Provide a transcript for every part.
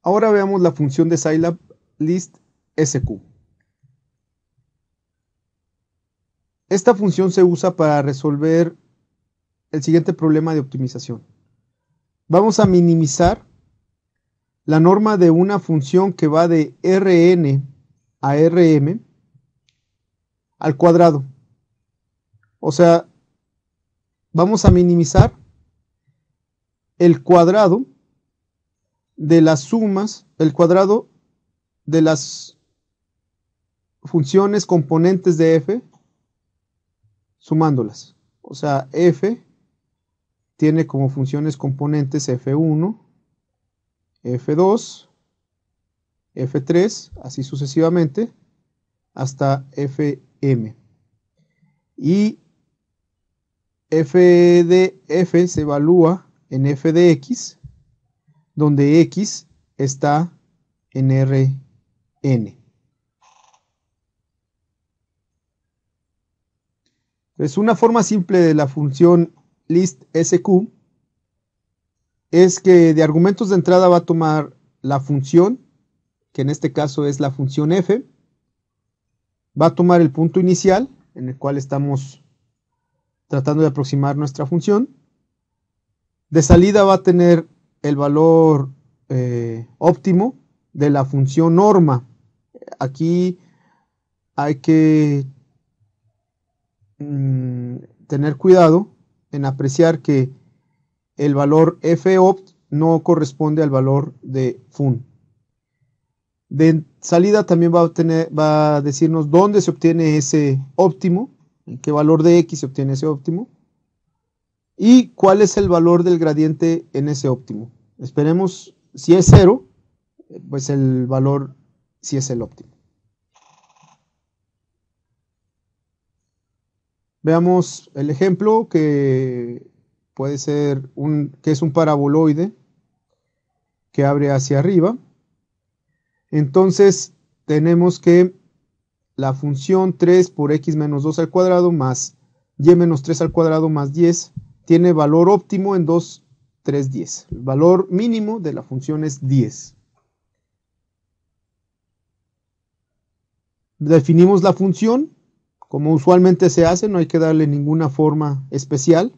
Ahora veamos la función de Scilab list SQ. Esta función se usa para resolver el siguiente problema de optimización. Vamos a minimizar la norma de una función que va de Rn a Rm al cuadrado. O sea, vamos a minimizar el cuadrado de las sumas, el cuadrado de las funciones componentes de f, sumándolas. O sea, f tiene como funciones componentes f1, f2, f3, así sucesivamente, hasta fm. Y f de f se evalúa en f de x, donde x está en Rn. Entonces, una forma simple de la función list SQ es que de argumentos de entrada va a tomar la función, que en este caso es la función f, va a tomar el punto inicial en el cual estamos tratando de aproximar nuestra función. De salida va a tener el valor óptimo de la función norma. Aquí hay que tener cuidado en apreciar que el valor fopt no corresponde al valor de fun. De salida también va a decirnos dónde se obtiene ese óptimo, en qué valor de x se obtiene ese óptimo, y cuál es el valor del gradiente en ese óptimo. Esperemos, si es 0, pues el valor sí es el óptimo. Veamos el ejemplo que puede ser que es un paraboloide que abre hacia arriba. Entonces tenemos que la función 3 por x menos 2 al cuadrado más y menos 3 al cuadrado más 10 tiene valor óptimo en 2, 3, 10. El valor mínimo de la función es 10. Definimos la función, como usualmente se hace, no hay que darle ninguna forma especial.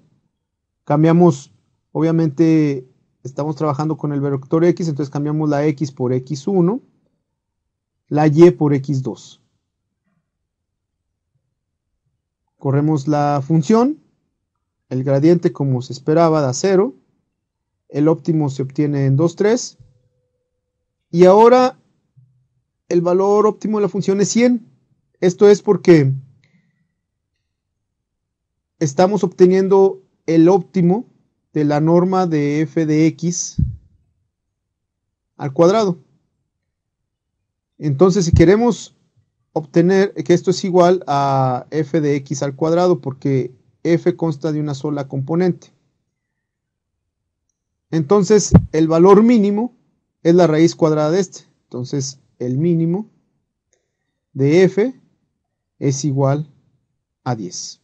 Cambiamos, obviamente estamos trabajando con el vector x, entonces cambiamos la x por x1, la y por x2. Corremos la función, el gradiente como se esperaba da 0, el óptimo se obtiene en 2, 3, y ahora el valor óptimo de la función es 100. Esto es porque estamos obteniendo el óptimo de la norma de f de x al cuadrado. Entonces, si queremos obtener que esto es igual a f de x al cuadrado, porque f consta de una sola componente, entonces el valor mínimo es la raíz cuadrada de este. Entonces, el mínimo de f es igual a 10.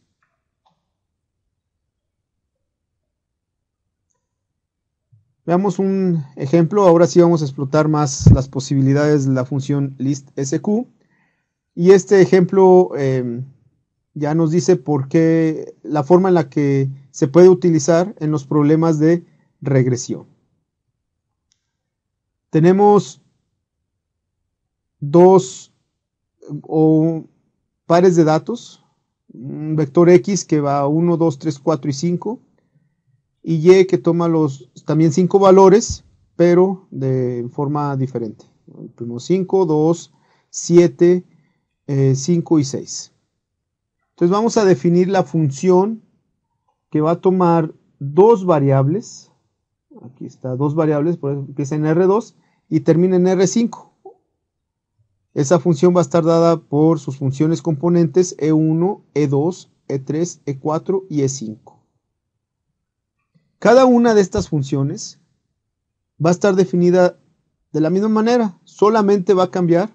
Veamos un ejemplo. Ahora sí vamos a explotar más las posibilidades de la función list SQ. Y este ejemplo ya nos dice por qué, la forma en la que se puede utilizar en los problemas de regresión. Tenemos dos pares de datos, un vector x que va a 1, 2, 3, 4 y 5, y y que toma también 5 valores, pero de forma diferente. Tenemos 5, 2, 7, 5 y 6. Entonces vamos a definir la función que va a tomar dos variables. Aquí está, dos variables, por eso empieza en R2 y termina en R5. Esa función va a estar dada por sus funciones componentes E1, E2, E3, E4 y E5. Cada una de estas funciones va a estar definida de la misma manera, solamente va a cambiar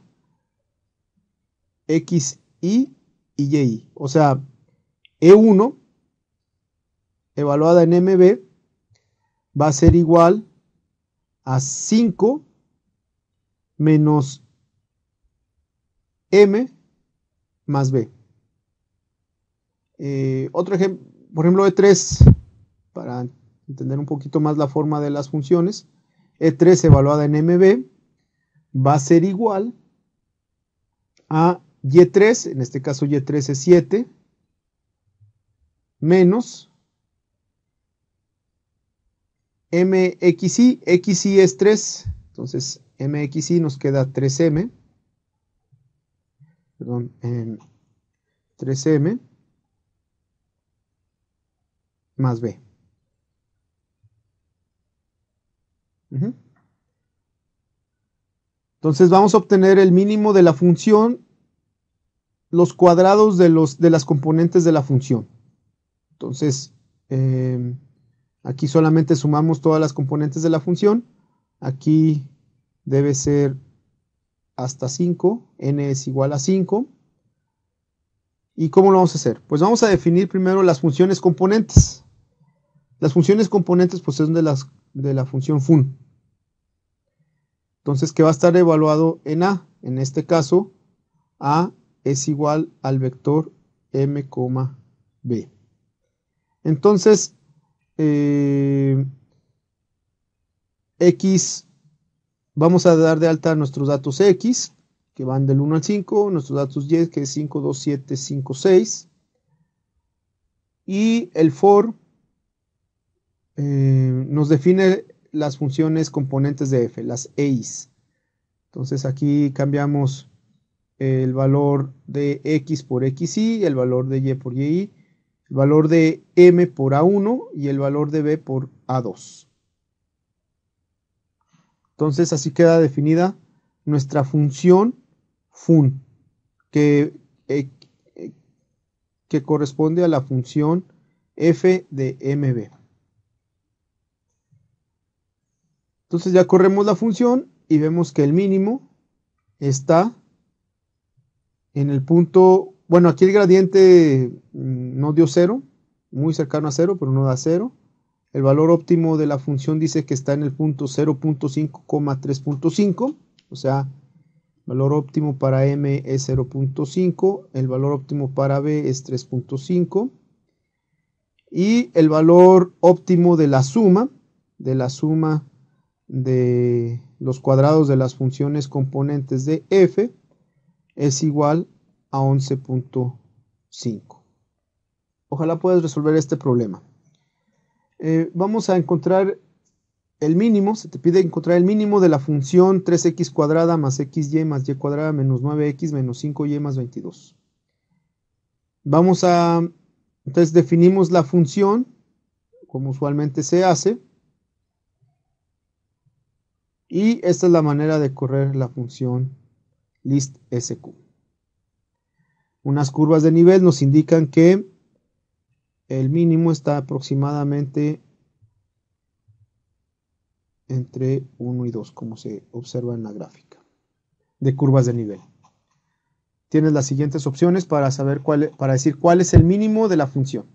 xi y yi. O sea, E1 evaluada en MB va a ser igual a 5 menos m más b. Otro ejemplo, por ejemplo, E3, para entender un poquito más la forma de las funciones, E3 evaluada en MB va a ser igual a Y3, en este caso Y3 es 7, menos MXI, XI es 3, entonces MXI nos queda 3M, perdón, 3M más B. Entonces vamos a obtener el mínimo de la función, los cuadrados de las componentes de la función. Entonces, aquí solamente sumamos todas las componentes de la función. Aquí debe ser hasta 5, n es igual a 5. ¿Y cómo lo vamos a hacer? Pues vamos a definir primero las funciones componentes. Las funciones componentes pues son de la función fun. Entonces, que va a estar evaluado en A. En este caso, A es igual al vector m, b. Entonces, X, vamos a dar de alta nuestros datos X, que van del 1 al 5, nuestros datos Y, que es 5, 2, 7, 5, 6. Y el for nos define las funciones componentes de f, las EIs. Entonces aquí cambiamos el valor de x por xy, el valor de y por y, el valor de m por a1 y el valor de b por a2. Entonces así queda definida nuestra función fun, que corresponde a la función f de mb. Entonces ya corremos la función y vemos que el mínimo está en el punto, bueno, aquí el gradiente no dio 0, muy cercano a 0, pero no da 0. El valor óptimo de la función dice que está en el punto 0.5, 3.5, o sea, el valor óptimo para m es 0.5, el valor óptimo para b es 3.5, y el valor óptimo de la suma de los cuadrados de las funciones componentes de f es igual a 11.5. Ojalá puedas resolver este problema. Vamos a encontrar el mínimo, se te pide encontrar el mínimo de la función 3x cuadrada más xy más y cuadrada menos 9x menos 5y más 22. Entonces definimos la función, como usualmente se hace, y esta es la manera de correr la función listsq. Unas curvas de nivel nos indican que el mínimo está aproximadamente entre 1 y 2, como se observa en la gráfica de curvas de nivel. Tienes las siguientes opciones para decir cuál es el mínimo de la función.